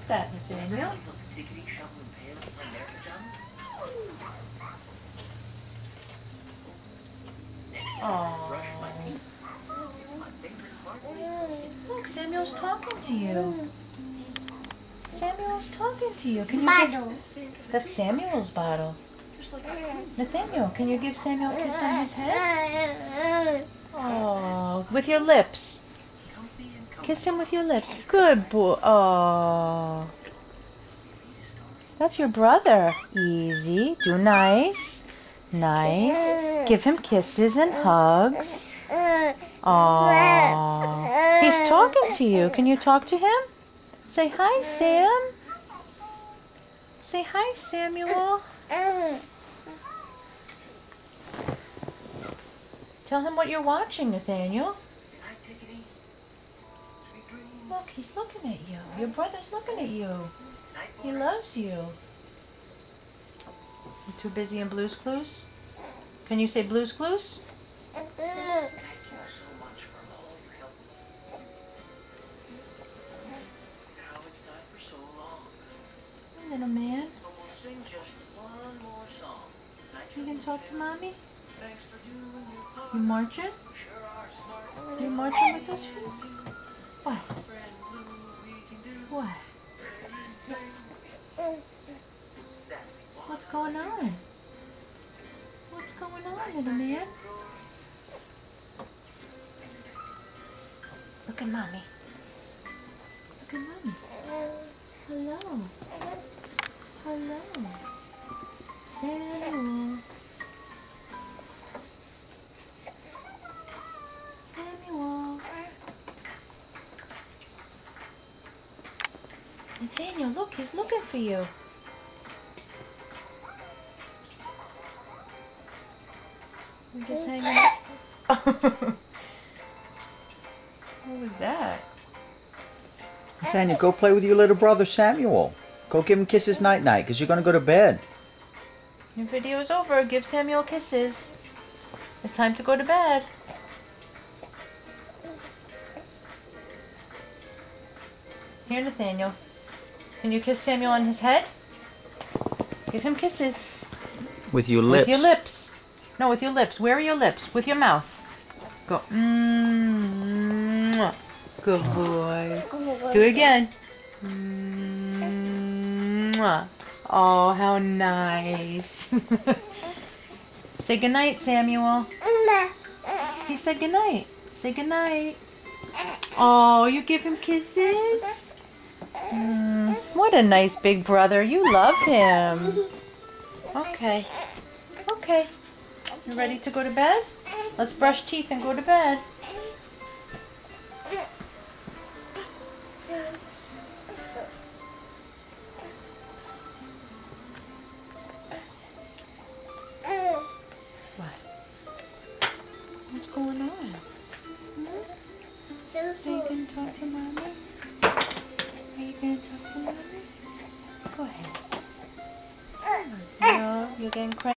that, Nathaniel? Oh. Look, Samuel's talking to you. Samuel's talking to you. Can you Bottle. That's Samuel's bottle. Nathaniel, can you give Samuel a kiss on his head? Oh, with your lips. Kiss him with your lips. Good boy. Oh. That's your brother. Easy. Do nice. Nice. Give him kisses and hugs. Oh. He's talking to you. Can you talk to him? Say hi, Sam. Say hi, Samuel. Tell him what you're watching, Nathaniel. Look, he's looking at you. Your brother's looking at you. He loves you. You too busy in Blue's Clues? Can you say Blue's Clues? Hey, little man. You can talk to Mommy? You marching? You marching with us? What? What? What's going on? What's going on, little man? Look at Mommy. Look at Mommy. Hello. Hello. Samuel. Samuel. Nathaniel, look, he's looking for you. You're just hanging out. What was that? Nathaniel, go play with your little brother Samuel. Go give him kisses night-night, because you're going to go to bed. Your video is over. Give Samuel kisses. It's time to go to bed. Here, Nathaniel. Can you kiss Samuel on his head? Give him kisses. With your lips. With your lips. No, with your lips. Where are your lips? With your mouth. Go. Mwah. Good boy. Do it again. Mwah. Oh, how nice. Say goodnight, Samuel. He said goodnight. Say goodnight. Oh, you give him kisses? What a nice big brother. You love him. Okay. Okay. You ready to go to bed? Let's brush teeth and go to bed. What? What's going on? Are you going to talk to Mommy? Are you going to talk to Mommy? Go ahead. No, you're getting cranky.